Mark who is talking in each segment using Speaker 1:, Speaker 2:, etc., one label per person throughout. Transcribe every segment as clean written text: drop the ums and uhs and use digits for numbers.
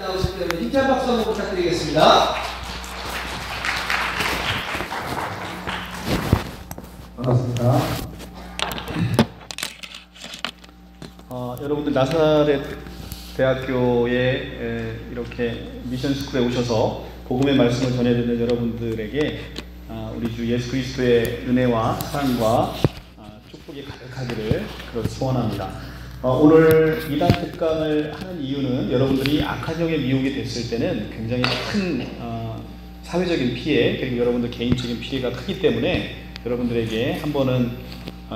Speaker 1: 나오실 때문에 힘찬 박수 한번 부탁드리겠습니다.
Speaker 2: 반갑습니다. 여러분들 나사렛 대학교에 이렇게 미션스쿨에 오셔서 복음의 말씀을 전해드리는 여러분들에게 우리 주 예수 그리스도의 은혜와 사랑과 축복이 가득하기를 소원합니다. 오늘 이단 특강을 하는 이유는 여러분들이 악한영에 미혹이 됐을 때는 굉장히 큰 사회적인 피해 그리고 여러분들 개인적인 피해가 크기 때문에 여러분들에게 한 번은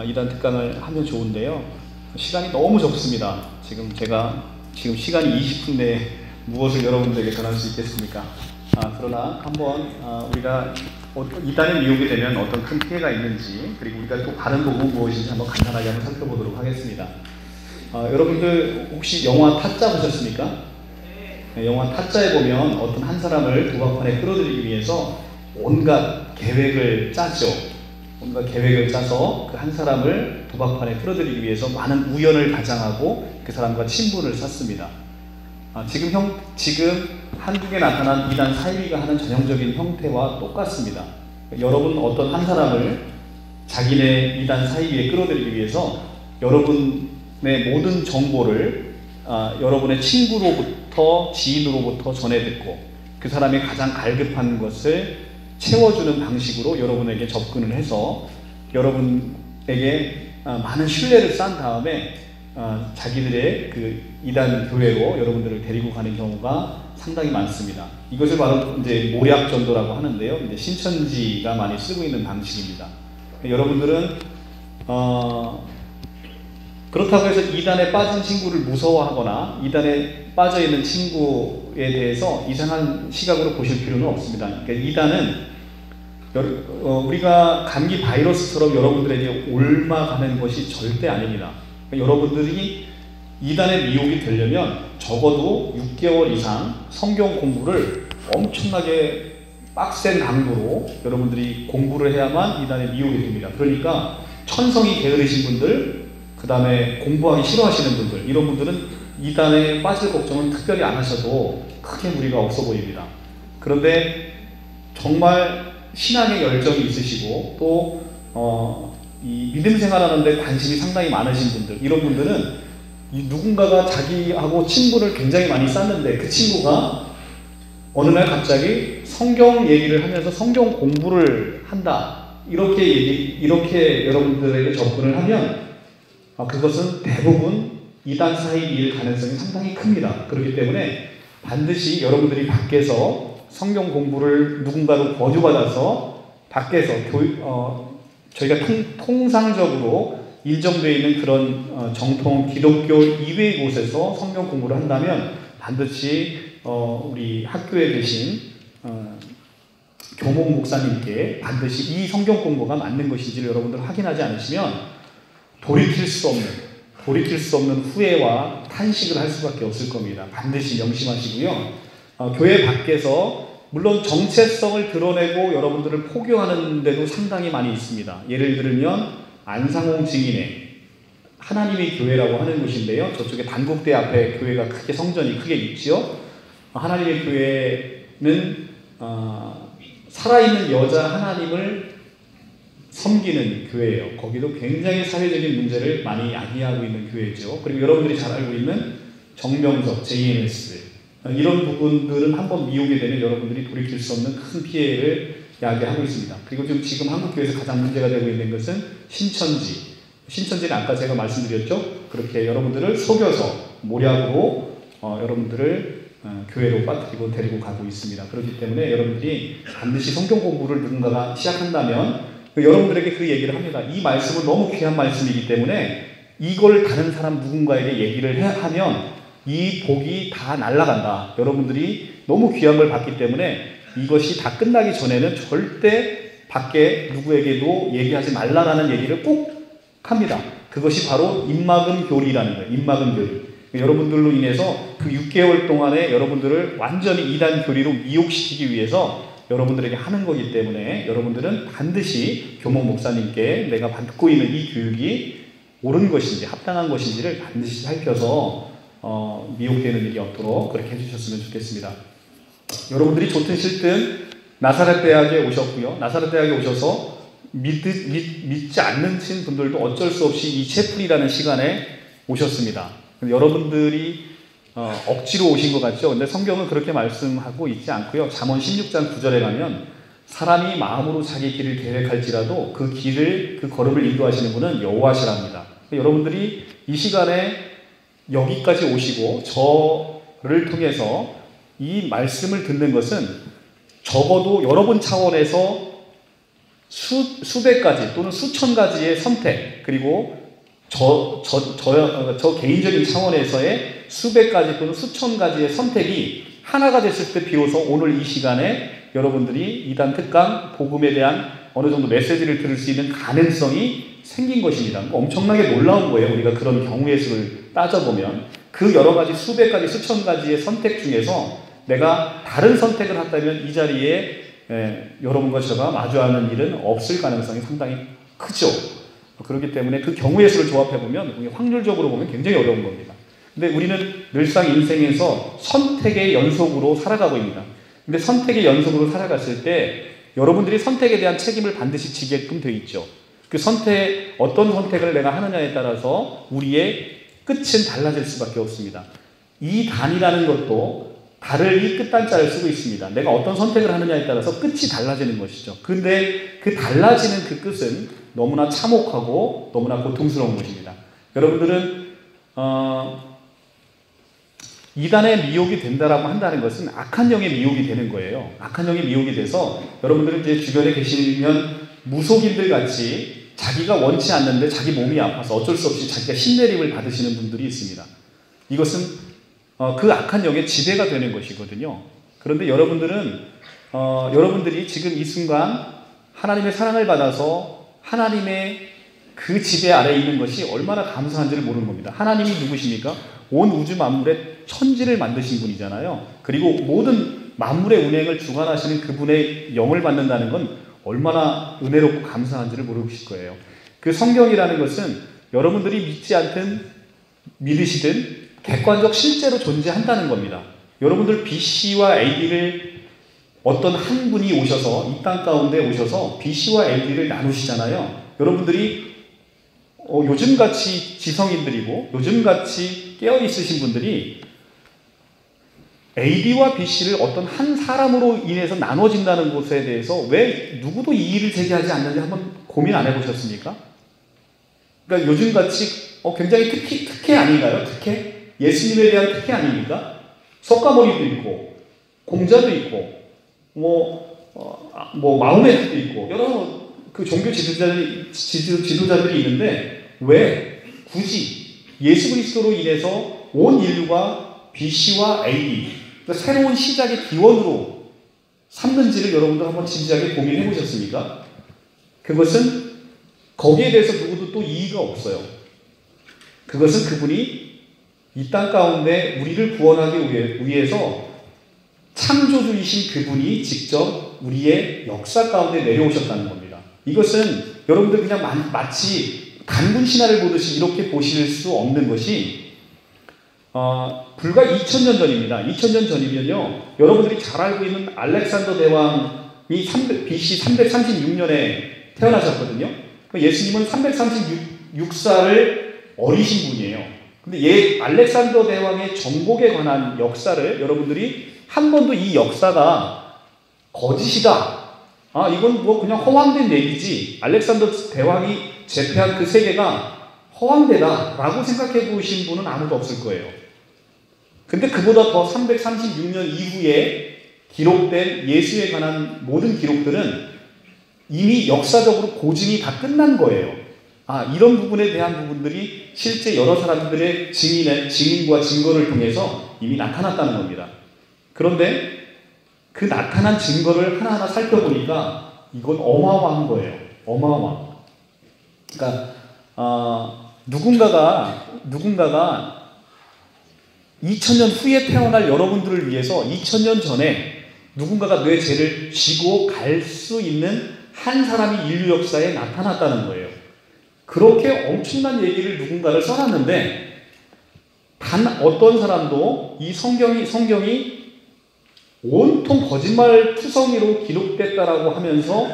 Speaker 2: 이단 특강을 하면 좋은데요. 시간이 너무 적습니다. 제가 시간이 20분 내에 무엇을 여러분들에게 전할 수 있겠습니까? 그러나 한번 우리가 이단에 미혹이 되면 어떤 큰 피해가 있는지 그리고 우리가 또 바른 복음은 무엇인지 한번 간단하게 한번 살펴보도록 하겠습니다. 여러분들 혹시 영화 타짜 보셨습니까? 네, 영화 타짜에 보면 어떤 한 사람을 도박판에 끌어들이기 위해서 온갖 계획을 짜죠. 온갖 계획을 짜서 그 한 사람을 도박판에 끌어들이기 위해서 많은 우연을 가장하고 그 사람과 친분을 쌓습니다. 지금 한국에 나타난 이단 사이비가 하는 전형적인 형태와 똑같습니다. 여러분 어떤 한 사람을 자기네 이단 사이비에 끌어들이기 위해서 여러분의 모든 정보를 여러분의 친구로부터 지인으로부터 전해 듣고 그 사람이 가장 갈급한 것을 채워주는 방식으로 여러분에게 접근을 해서 여러분에게 많은 신뢰를 쌓은 다음에 자기들의 그 이단 교회로 여러분들을 데리고 가는 경우가 상당히 많습니다. 이것을 바로 이제 모략 전도라고 하는데요. 이제 신천지가 많이 쓰고 있는 방식입니다. 여러분들은 그렇다고 해서 이단에 빠진 친구를 무서워하거나 이단에 빠져 있는 친구에 대해서 이상한 시각으로 보실 필요는 없습니다. 그러니까 이단은 우리가 감기 바이러스처럼 여러분들에게 옮아가는 것이 절대 아닙니다. 그러니까 여러분들이 이단에 미혹이 되려면 적어도 6개월 이상 성경 공부를 엄청나게 빡센 강도로 여러분들이 공부를 해야만 이단에 미혹이 됩니다. 그러니까 천성이 게으르신 분들, 그 다음에 공부하기 싫어하시는 분들, 이런 분들은 이단에 빠질 걱정은 특별히 안 하셔도 크게 무리가 없어 보입니다. 그런데 정말 신앙의 열정이 있으시고 또 이 믿음 생활하는데 관심이 상당히 많으신 분들, 이런 분들은 누군가가 자기하고 친분을 굉장히 많이 쌓는데 그 친구가 어느 날 갑자기 성경 얘기를 하면서 성경 공부를 한다, 이렇게 여러분들에게 접근을 하면 그것은 대부분 이단 사이비일 가능성이 상당히 큽니다. 그렇기 때문에 반드시 여러분들이 밖에서 성경 공부를 누군가로 거주받아서 밖에서 저희가 통상적으로 인정되어 있는 그런 정통 기독교 이외의 곳에서 성경 공부를 한다면 반드시 우리 학교에 계신 교목 목사님께 반드시 이 성경 공부가 맞는 것인지를 여러분들 확인하지 않으시면 돌이킬 수 없는 후회와 탄식을 할 수밖에 없을 겁니다. 반드시 명심하시고요. 교회 밖에서 물론 정체성을 드러내고 여러분들을 포교하는 데도 상당히 많이 있습니다. 예를 들면 안상홍 증인의 하나님의 교회라고 하는 곳인데요. 저쪽에 단국대 앞에 교회가 성전이 크게 있죠. 하나님의 교회는 살아있는 여자 하나님을 섬기는 교회예요. 거기도 굉장히 사회적인 문제를 많이 야기하고 있는 교회죠. 그리고 여러분들이 잘 알고 있는 정명석, JNS 이런 부분들은 한번 미혹이 되면 여러분들이 돌이킬 수 없는 큰 피해를 야기하고 있습니다. 그리고 지금 한국교회에서 가장 문제가 되고 있는 것은 신천지는 아까 제가 말씀드렸죠. 그렇게 여러분들을 속여서 모략으로 여러분들을 교회로 빠뜨리고 데리고 가고 있습니다. 그렇기 때문에 여러분들이 반드시 성경 공부를 누군가가 시작한다면 여러분들에게 그 얘기를 합니다. 이 말씀은 너무 귀한 말씀이기 때문에 이걸 다른 사람 누군가에게 얘기를 하면 이 복이 다 날아간다. 여러분들이 너무 귀한 걸 받기 때문에 이것이 다 끝나기 전에는 절대 밖에 누구에게도 얘기하지 말라라는 얘기를 꼭 합니다. 그것이 바로 입막음 교리라는 거예요. 입막음 교리. 여러분들로 인해서 그 6개월 동안에 여러분들을 완전히 이단 교리로 미혹시키기 위해서 여러분들에게 하는 거기 때문에 여러분들은 반드시 교목 목사님께 내가 받고 있는 이 교육이 옳은 것인지 합당한 것인지를 반드시 살펴서 미혹되는 일이 없도록 그렇게 해주셨으면 좋겠습니다. 여러분들이 좋든 싫든 나사렛 대학에 오셨고요. 나사렛 대학에 오셔서 믿지 않는 분들도 어쩔 수 없이 이 채플이라는 시간에 오셨습니다. 여러분들이 억지로 오신 것 같죠? 근데 성경은 그렇게 말씀하고 있지 않고요. 잠언 16장 9절에 가면 사람이 마음으로 자기 길을 계획할지라도 그 걸음을 인도하시는 분은 여호와시랍니다. 여러분들이 이 시간에 여기까지 오시고 저를 통해서 이 말씀을 듣는 것은 적어도 여러분 차원에서 수백 가지 또는 수천 가지의 선택, 그리고 저 개인적인 차원에서의 수백 가지 또는 수천 가지의 선택이 하나가 됐을 때 비로소 오늘 이 시간에 여러분들이 이단 특강 복음에 대한 어느 정도 메시지를 들을 수 있는 가능성이 생긴 것입니다. 엄청나게 놀라운 거예요. 우리가 그런 경우의 수를 따져보면 그 여러 가지 수백 가지 수천 가지의 선택 중에서 내가 다른 선택을 한다면 이 자리에 여러분과 제가 마주하는 일은 없을 가능성이 상당히 크죠. 그렇기 때문에 그 경우의 수를 조합해보면 확률적으로 보면 굉장히 어려운 겁니다. 근데 우리는 늘상 인생에서 선택의 연속으로 살아가고 있습니다. 근데 선택의 연속으로 살아갔을 때 여러분들이 선택에 대한 책임을 반드시 지게끔 되어 있죠. 그 어떤 선택을 내가 하느냐에 따라서 우리의 끝은 달라질 수밖에 없습니다. 이 단이라는 것도 달을 이 끝단자를 쓰고 있습니다. 내가 어떤 선택을 하느냐에 따라서 끝이 달라지는 것이죠. 근데 그 달라지는 그 끝은 너무나 참혹하고 너무나 고통스러운 것입니다. 여러분들은 이단의 미혹이 된다라고 한다는 것은 악한 영의 미혹이 되는 거예요. 악한 영의 미혹이 돼서 여러분들은 이제 주변에 계시면 무속인들 같이 자기가 원치 않는데 자기 몸이 아파서 어쩔 수 없이 자기가 신내림을 받으시는 분들이 있습니다. 이것은 그 악한 영의 지배가 되는 것이거든요. 그런데 여러분들이 지금 이 순간 하나님의 사랑을 받아서 하나님의 그 지배 아래에 있는 것이 얼마나 감사한지를 모르는 겁니다. 하나님이 누구십니까? 온 우주 만물의 천지를 만드신 분이잖아요. 그리고 모든 만물의 운행을 주관하시는 그분의 영을 받는다는 건 얼마나 은혜롭고 감사한지를 모르실 거예요. 그 성경이라는 것은 여러분들이 믿지 않든 믿으시든 객관적 실제로 존재한다는 겁니다. 여러분들 BC와 AD를 어떤 한 분이 오셔서 이 땅 가운데 오셔서 BC와 AD를 나누시잖아요. 여러분들이 요즘같이 지성인들이고 요즘같이 깨어있으신 분들이 AD와 BC를 어떤 한 사람으로 인해서 나눠진다는 것에 대해서 왜 누구도 이의를 제기하지 않는지 한번 고민 안 해보셨습니까? 그러니까 요즘같이 굉장히 특혜 아닌가요? 특혜? 예수님에 대한 특혜 아닙니까? 석가모니도 있고 공자도 있고 마호메트도 있고 여러 그 종교 지도자들이 있는데 왜 굳이 예수 그리스도로 인해서 온 인류가 BC와 AD 그러니까 새로운 시작의 기원으로 삼는지를 여러분들 한번 진지하게 고민해 보셨습니까? 그것은 거기에 대해서 누구도 또 이의가 없어요. 그것은 그분이 이 땅 가운데 우리를 구원하기 위해서 창조주이신 그분이 직접 우리의 역사 가운데 내려오셨다는 겁니다. 이것은 여러분들 그냥 마치 단군 신화를 보듯이 이렇게 보실 수 없는 것이 불과 2000년 전입니다. 2000년 전이면요. 여러분들이 잘 알고 있는 알렉산더 대왕이 BC 336년에 태어나셨거든요. 예수님은 336살을 어리신 분이에요. 근데 알렉산더 대왕의 정복에 관한 역사를 여러분들이 한 번도 이 역사가 거짓이다. 이건 그냥 허황된 얘기지. 알렉산더 대왕이 제패한 그 세계가 허황되다 라고 생각해 보신 분은 아무도 없을 거예요. 근데 그보다 더 336년 이후에 기록된 예수에 관한 모든 기록들은 이미 역사적으로 고증이 다 끝난 거예요. 이런 부분에 대한 부분들이 실제 여러 사람들의 증인과 증거를 통해서 이미 나타났다는 겁니다. 그런데 그 나타난 증거를 하나하나 살펴보니까 이건 어마어마한 거예요. 어마어마. 그러니까 누군가가 2000년 후에 태어날 여러분들을 위해서 2000년 전에 누군가가 뇌 죄를 지고 갈 수 있는 한 사람이 인류 역사에 나타났다는 거예요. 그렇게 엄청난 얘기를 누군가를 써놨는데 단 어떤 사람도 이 성경이 온통 거짓말 투성이로 기록됐다라고 하면서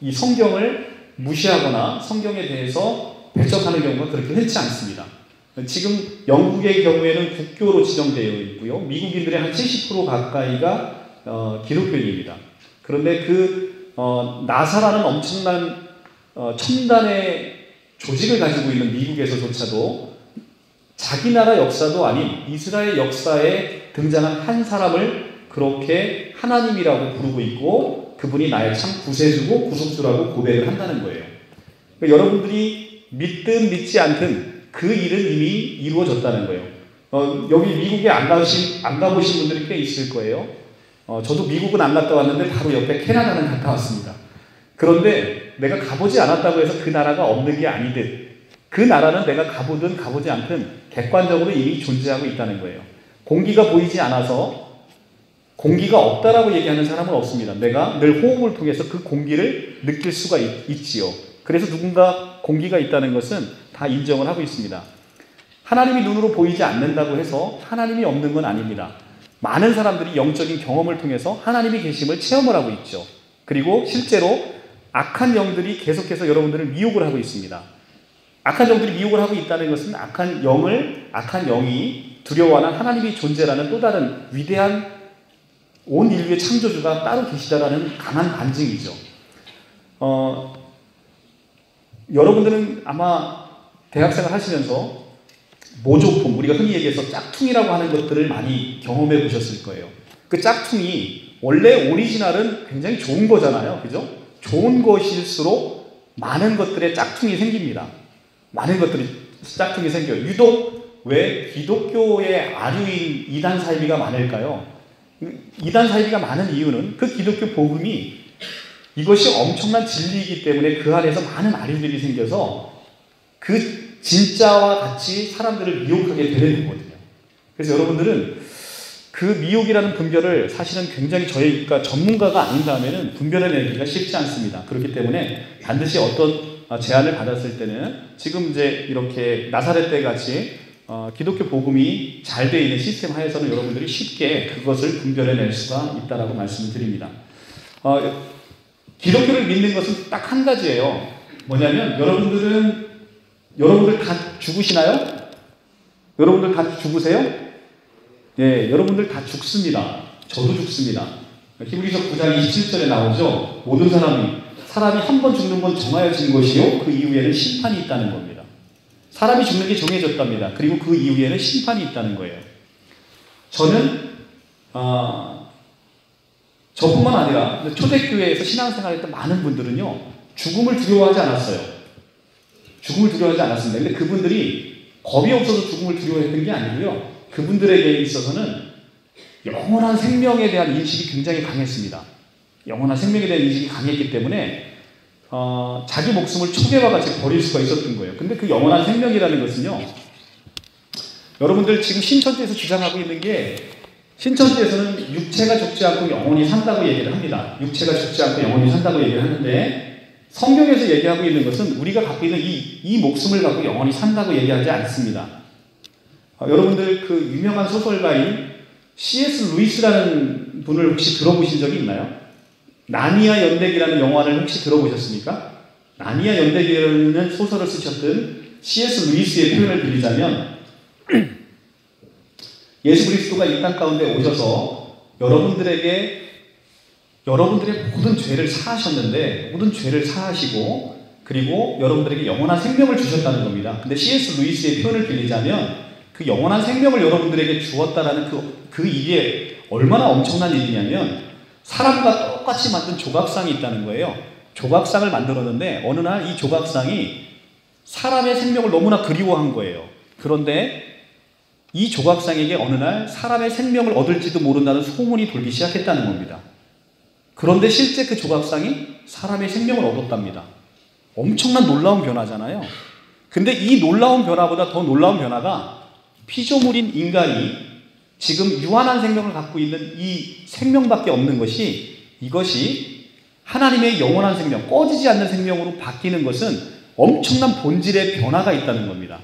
Speaker 2: 이 성경을 무시하거나 성경에 대해서 배척하는 경우가 그렇게 흔치 않습니다. 지금 영국의 경우에는 국교로 지정되어 있고요. 미국인들의 한 70% 가까이가 기독교인입니다. 그런데 나사라는 엄청난 첨단의 조직을 가지고 있는 미국에서조차도 자기 나라 역사도 아닌 이스라엘 역사에 등장한 한 사람을 그렇게 하나님이라고 부르고 있고 그분이 나의 참 구세주고 구속주라고 고백을 한다는 거예요. 그러니까 여러분들이 믿든 믿지 않든 그 일은 이미 이루어졌다는 거예요. 여기 미국에 안 가보신 분들이 꽤 있을 거예요. 저도 미국은 안 갔다 왔는데 바로 옆에 캐나다는 갔다 왔습니다. 그런데 내가 가보지 않았다고 해서 그 나라가 없는 게 아니듯 그 나라는 내가 가보든 가보지 않든 객관적으로 이미 존재하고 있다는 거예요. 공기가 보이지 않아서 공기가 없다라고 얘기하는 사람은 없습니다. 내가 늘 호흡을 통해서 그 공기를 느낄 수가 있지요. 그래서 누군가 공기가 있다는 것은 다 인정을 하고 있습니다. 하나님이 눈으로 보이지 않는다고 해서 하나님이 없는 건 아닙니다. 많은 사람들이 영적인 경험을 통해서 하나님이 계심을 체험을 하고 있죠. 그리고 실제로 악한 영들이 계속해서 여러분들을 미혹을 하고 있습니다. 악한 영들이 미혹을 하고 있다는 것은 악한 영이 두려워하는 하나님의 존재라는 또 다른 위대한 온 인류의 창조주가 따로 계시다라는 강한 반증이죠. 여러분들은 아마 대학생활 하시면서 모조품, 우리가 흔히 얘기해서 짝퉁이라고 하는 것들을 많이 경험해 보셨을 거예요. 그 짝퉁이 원래 오리지널은 굉장히 좋은 거잖아요. 그죠? 좋은 것일수록 많은 것들의 짝퉁이 생깁니다. 많은 것들이 짝퉁이 생겨요. 유독 왜 기독교의 아류인 이단 사이비가 많을까요? 이단 사이비가 많은 이유는 그 기독교 복음이 이것이 엄청난 진리이기 때문에 그 안에서 많은 아류들이 생겨서 그 진짜와 같이 사람들을 미혹하게 되는 거거든요. 그래서 여러분들은 그 미혹이라는 분별을 사실은 굉장히 저희가 전문가가 아닌다면은 분별해내기가 쉽지 않습니다. 그렇기 때문에 반드시 어떤 제안을 받았을 때는 지금 이제 이렇게 나사렛 때 같이 기독교 복음이 잘 되어 있는 시스템 하에서는 여러분들이 쉽게 그것을 분별해낼 수가 있다라고 말씀을 드립니다. 기독교를 믿는 것은 딱 한 가지예요. 뭐냐면 여러분들 다 죽으시나요? 여러분들 다 죽으세요? 예, 여러분들 다 죽습니다. 저도 죽습니다. 히브리서 9장 27절에 나오죠. 모든 사람이 한 번 죽는 건 정하여진 것이요 그 이후에는 심판이 있다는 겁니다. 사람이 죽는 게 정해졌답니다. 그리고 그 이후에는 심판이 있다는 거예요. 저는 저뿐만 아니라 초대교회에서 신앙생활했던 많은 분들은요 죽음을 두려워하지 않았어요. 죽음을 두려워하지 않았습니다. 근데 그분들이 겁이 없어서 죽음을 두려워했던 게 아니고요. 그분들에게 있어서는 영원한 생명에 대한 인식이 굉장히 강했습니다. 영원한 생명에 대한 인식이 강했기 때문에 자기 목숨을 초계와 같이 버릴 수가 있었던 거예요. 근데 그 영원한 생명이라는 것은요, 여러분들 지금 신천지에서 주장하고 있는 게, 신천지에서는 육체가 죽지 않고 영원히 산다고 얘기를 합니다. 육체가 죽지 않고 영원히 산다고 얘기를 하는데, 성경에서 얘기하고 있는 것은 우리가 갖고 있는 이 목숨을 갖고 영원히 산다고 얘기하지 않습니다. 여러분들 그 유명한 소설가인 C.S. 루이스라는 분을 혹시 들어보신 적이 있나요? 나니아 연대기라는 영화를 혹시 들어보셨습니까? 나니아 연대기라는 소설을 쓰셨던 C.S. 루이스의 표현을 빌리자면 예수 그리스도가 이 땅 가운데 오셔서 여러분들의 모든 죄를 사하셨는데 모든 죄를 사하시고 그리고 여러분들에게 영원한 생명을 주셨다는 겁니다. 근데 C.S. 루이스의 표현을 빌리자면 그 영원한 생명을 여러분들에게 주었다라는 그 일이 얼마나 엄청난 일이냐면 사람과 똑같이 만든 조각상이 있다는 거예요. 조각상을 만들었는데 어느 날 이 조각상이 사람의 생명을 너무나 그리워한 거예요. 그런데 이 조각상에게 어느 날 사람의 생명을 얻을지도 모른다는 소문이 돌기 시작했다는 겁니다. 그런데 실제 그 조각상이 사람의 생명을 얻었답니다. 엄청난 놀라운 변화잖아요. 근데 이 놀라운 변화보다 더 놀라운 변화가 피조물인 인간이 지금 유한한 생명을 갖고 있는 이 생명밖에 없는 것이 이것이 하나님의 영원한 생명, 꺼지지 않는 생명으로 바뀌는 것은 엄청난 본질의 변화가 있다는 겁니다.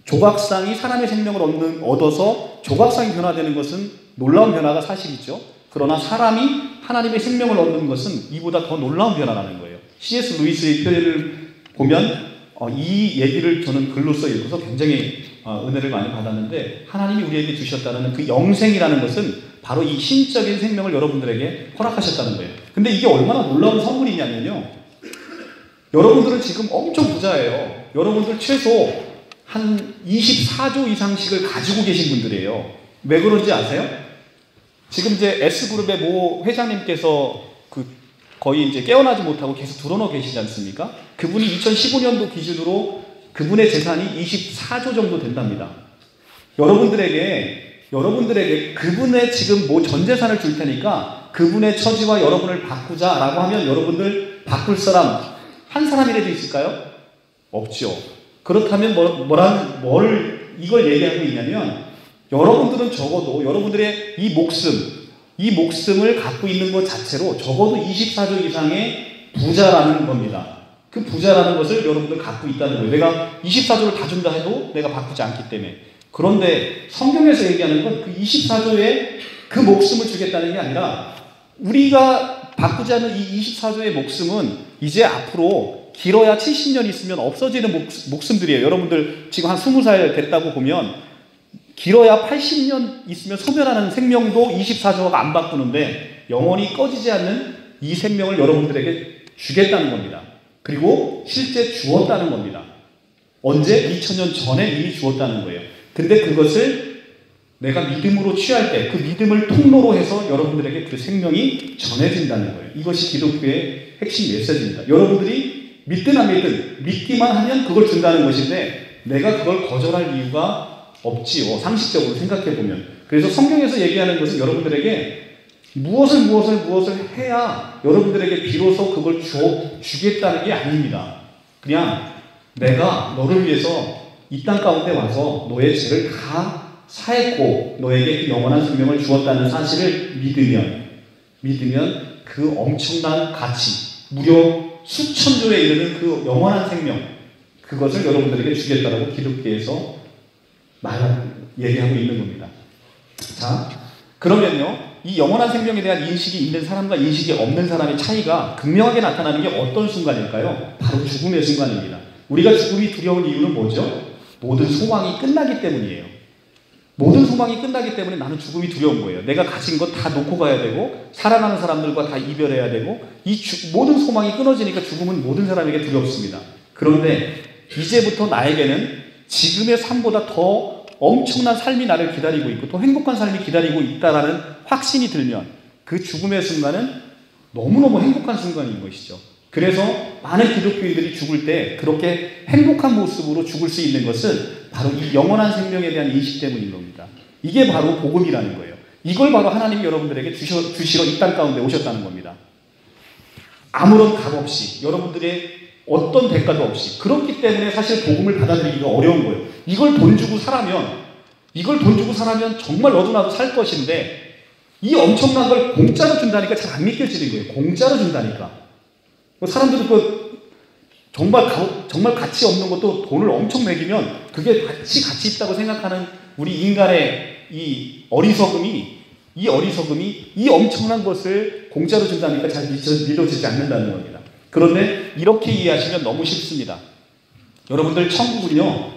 Speaker 2: 조각상이 사람의 생명을 얻어서 조각상이 변화되는 것은 놀라운 변화가 사실이죠. 그러나 사람이 하나님의 생명을 얻는 것은 이보다 더 놀라운 변화라는 거예요. C.S. 루이스의 표현을 보면 이 얘기를 저는 글로써 읽어서 굉장히 은혜를 많이 받았는데, 하나님이 우리에게 주셨다는 그 영생이라는 것은 바로 이 신적인 생명을 여러분들에게 허락하셨다는 거예요. 근데 이게 얼마나 놀라운 선물이냐면요, 여러분들은 지금 엄청 부자예요. 여러분들 최소 한 24조 이상씩을 가지고 계신 분들이에요. 왜 그런지 아세요? 지금 이제 S그룹의 모 회장님께서 거의 이제 깨어나지 못하고 계속 드러나 계시지 않습니까? 그분이 2015년도 기준으로 그분의 재산이 24조 정도 된답니다. 여러분들에게 그분의 지금 뭐 전 재산을 줄 테니까 그분의 처지와 여러분을 바꾸자라고 하면 여러분들 바꿀 사람 한 사람이라도 있을까요? 없죠. 그렇다면 이걸 얘기하고 있냐면, 여러분들은 적어도 여러분들의 이 목숨을 갖고 있는 것 자체로 적어도 24조 이상의 부자라는 겁니다. 그 부자라는 것을 여러분들 갖고 있다는 거예요. 내가 24조를 다 준다 해도 내가 바꾸지 않기 때문에. 그런데 성경에서 얘기하는 건 그 24조에 그 목숨을 주겠다는 게 아니라, 우리가 바꾸지 않은 이 24조의 목숨은 이제 앞으로 길어야 70년 있으면 없어지는 목숨들이에요. 여러분들 지금 한 20살 됐다고 보면 길어야 80년 있으면 소멸하는 생명도 24조가 안 바꾸는데, 영원히 꺼지지 않는 이 생명을 여러분들에게 주겠다는 겁니다. 그리고 실제 주었다는 겁니다. 언제? 2000년 전에 이미 주었다는 거예요. 근데 그것을 내가 믿음으로 취할 때 그 믿음을 통로로 해서 여러분들에게 그 생명이 전해진다는 거예요. 이것이 기독교의 핵심 메시지입니다. 여러분들이 믿든 안 믿든 믿기만 하면 그걸 준다는 것인데, 내가 그걸 거절할 이유가 없지요. 상식적으로 생각해 보면. 그래서 성경에서 얘기하는 것은 여러분들에게 무엇을 해야 여러분들에게 비로소 그걸 주겠다는 게 아닙니다. 그냥 내가 너를 위해서 이 땅 가운데 와서 너의 죄를 다 사했고 너에게 그 영원한 생명을 주었다는 사실을 믿으면 그 엄청난 가치, 무려 수천조에 이르는 그 영원한 생명, 그것을 여러분들에게 주겠다라고 기독교에서 얘기하고 있는 겁니다. 자, 그러면요, 이 영원한 생명에 대한 인식이 있는 사람과 인식이 없는 사람의 차이가 극명하게 나타나는 게 어떤 순간일까요? 바로 죽음의 순간입니다. 우리가 죽음이 두려운 이유는 뭐죠? 모든 소망이 끝나기 때문이에요. 모든 소망이 끝나기 때문에 나는 죽음이 두려운 거예요. 내가 가진 것 다 놓고 가야 되고, 사랑하는 사람들과 다 이별해야 되고, 모든 소망이 끊어지니까 죽음은 모든 사람에게 두렵습니다. 그런데 이제부터 나에게는 지금의 삶보다 더 엄청난 삶이 나를 기다리고 있고 더 행복한 삶이 기다리고 있다라는 확신이 들면 그 죽음의 순간은 너무너무 행복한 순간인 것이죠. 그래서 많은 기독교인들이 죽을 때 그렇게 행복한 모습으로 죽을 수 있는 것은 바로 이 영원한 생명에 대한 인식 때문인 겁니다. 이게 바로 복음이라는 거예요. 이걸 바로 하나님이 여러분들에게 주시러 이 땅 가운데 오셨다는 겁니다. 아무런 값 없이, 여러분들의 어떤 대가도 없이. 그렇기 때문에 사실 복음을 받아들이기가 어려운 거예요. 이걸 돈 주고 사라면 정말 너도 나도 살 것인데, 이 엄청난 걸 공짜로 준다니까 잘 안 믿겨지는 거예요. 공짜로 준다니까. 사람들은 정말 가치 없는 것도 돈을 엄청 매기면 그게 가치 있다고 생각하는 우리 인간의 이 어리석음이 이 엄청난 것을 공짜로 준다니까 잘 믿어지지 않는다는 겁니다. 그런데 이렇게 이해하시면 너무 쉽습니다. 여러분들, 천국은요,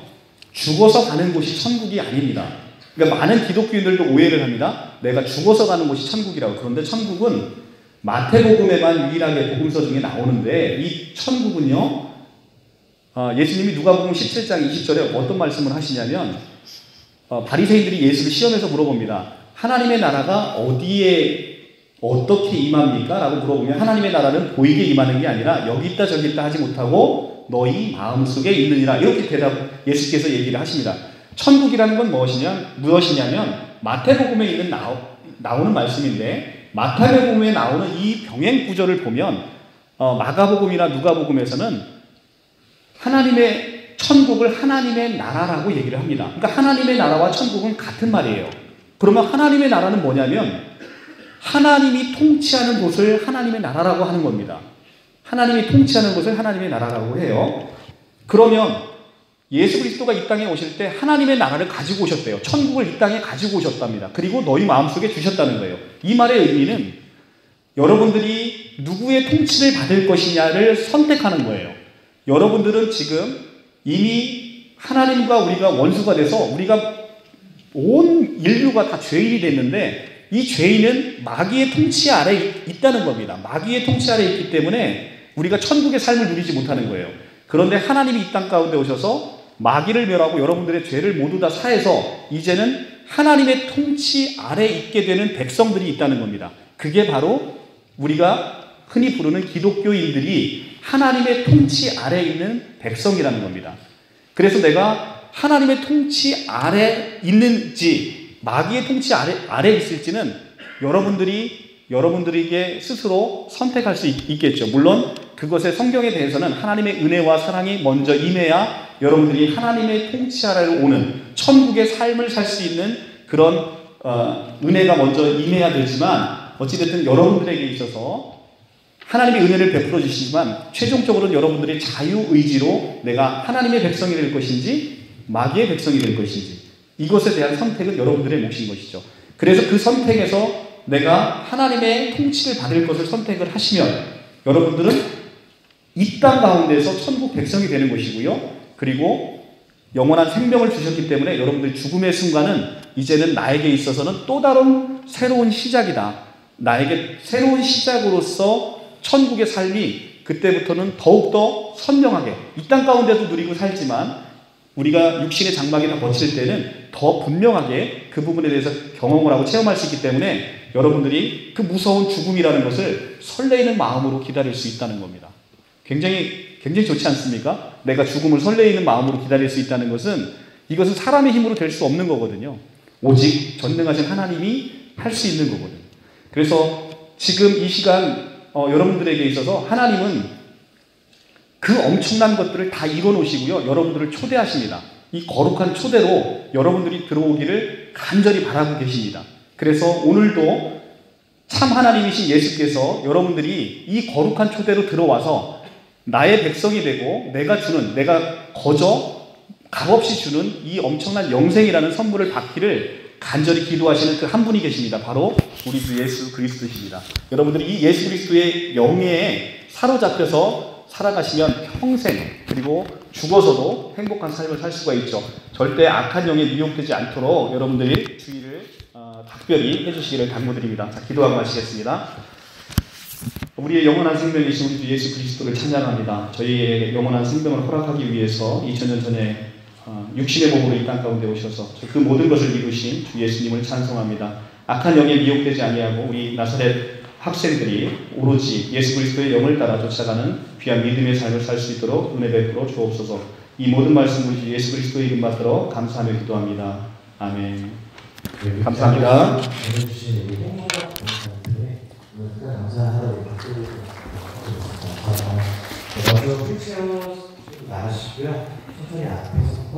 Speaker 2: 죽어서 가는 곳이 천국이 아닙니다. 그러니까 많은 기독교인들도 오해를 합니다. 내가 죽어서 가는 곳이 천국이라고. 그런데 천국은 마태복음에만 유일하게 복음서 중에 나오는데, 이 천국은요, 예수님이 누가복음 17장 20절에 어떤 말씀을 하시냐면, 바리새인들이 예수를 시험해서 물어봅니다. 하나님의 나라가 어떻게 임합니까? 라고 물어보면, 하나님의 나라는 보이게 임하는 게 아니라 여기 있다 저기 있다 하지 못하고 너희 마음속에 있느니라. 이렇게 예수께서 얘기를 하십니다. 천국이라는 건 무엇이냐면 마태복음에 나오는 말씀인데, 마태복음에 나오는 이 병행 구절을 보면 마가복음이나 누가복음에서는 하나님의 천국을 하나님의 나라라고 얘기를 합니다. 그러니까 하나님의 나라와 천국은 같은 말이에요. 그러면 하나님의 나라는 뭐냐면 하나님이 통치하는 곳을 하나님의 나라라고 하는 겁니다. 하나님이 통치하는 곳을 하나님의 나라라고 해요. 그러면 예수 그리스도가 이 땅에 오실 때 하나님의 나라를 가지고 오셨대요. 천국을 이 땅에 가지고 오셨답니다. 그리고 너희 마음속에 주셨다는 거예요. 이 말의 의미는 여러분들이 누구의 통치를 받을 것이냐를 선택하는 거예요. 여러분들은 지금 이미 하나님과 우리가 원수가 돼서 우리가 온 인류가 다 죄인이 됐는데 이 죄인은 마귀의 통치 아래에 있다는 겁니다. 마귀의 통치 아래에 있기 때문에 우리가 천국의 삶을 누리지 못하는 거예요. 그런데 하나님이 이 땅 가운데 오셔서 마귀를 멸하고 여러분들의 죄를 모두 다 사해서 이제는 하나님의 통치 아래에 있게 되는 백성들이 있다는 겁니다. 그게 바로 우리가 흔히 부르는 기독교인들이 하나님의 통치 아래에 있는 백성이라는 겁니다. 그래서 내가 하나님의 통치 아래에 있는지 마귀의 통치 아래에 있을지는 여러분들에게 스스로 선택할 수 있겠죠. 물론 그것의 성경에 대해서는 하나님의 은혜와 사랑이 먼저 임해야 여러분들이 하나님의 통치 아래로 오는 천국의 삶을 살 수 있는 그런 은혜가 먼저 임해야 되지만 어찌됐든 여러분들에게 있어서 하나님의 은혜를 베풀어 주시지만 최종적으로는 여러분들의 자유의지로 내가 하나님의 백성이 될 것인지 마귀의 백성이 될 것인지 이것에 대한 선택은 여러분들의 몫인 것이죠. 그래서 그 선택에서 내가 하나님의 통치를 받을 것을 선택을 하시면 여러분들은 이 땅 가운데서 천국 백성이 되는 것이고요. 그리고 영원한 생명을 주셨기 때문에 여러분들 죽음의 순간은 이제는 나에게 있어서는 또 다른 새로운 시작이다. 나에게 새로운 시작으로서 천국의 삶이 그때부터는 더욱더 선명하게 이 땅 가운데도 누리고 살지만 우리가 육신의 장막이 다 거칠 때는 더 분명하게 그 부분에 대해서 경험을 하고 체험할 수 있기 때문에 여러분들이 그 무서운 죽음이라는 것을 설레이는 마음으로 기다릴 수 있다는 겁니다. 굉장히 좋지 않습니까? 내가 죽음을 설레이는 마음으로 기다릴 수 있다는 것은 이것은 사람의 힘으로 될 수 없는 거거든요. 오직 전능하신 하나님이 할 수 있는 거거든요. 그래서 지금 이 시간 여러분들에게 있어서 하나님은 그 엄청난 것들을 다 이뤄 놓으시고요. 여러분들을 초대하십니다. 이 거룩한 초대로 여러분들이 들어오기를 간절히 바라고 계십니다. 그래서 오늘도 참 하나님이신 예수께서 여러분들이 이 거룩한 초대로 들어와서 나의 백성이 되고 내가 거저 값없이 주는 이 엄청난 영생이라는 선물을 받기를 간절히 기도하시는 그 한 분이 계십니다. 바로 우리 주 예수 그리스도십니다. 여러분들이 이 예수 그리스도의 영에 사로잡혀서 살아가시면 평생 그리고 죽어서도 행복한 삶을 살 수가 있죠. 절대 악한 영에 미혹되지 않도록 여러분들이 주의를 각별히 해주시기를 당부드립니다. 자, 기도하고 마치겠습니다. 우리의 영원한 생명이신 우리 주 예수 그리스도를 찬양합니다. 저희의 영원한 생명을 허락하기 위해서 2000년 전에 육신의 몸으로 이 땅 가운데 오셔서 그 모든 것을 이루신 주 예수님을 찬송합니다. 악한 영에 미혹되지 아니하고 우리 나사렛 학생들이 오로지 예수 그리스도의 영을 따라 쫓아가는 귀한 믿음의 삶을 살 수 있도록 은혜 베풀어 주옵소서. 이 모든 말씀 우리 예수 그리스도의 이름 받들어 감사하며 기도합니다. 아멘. 감사합니다.
Speaker 3: 먼저 휠체어 나가시고요. 천천히 앞에서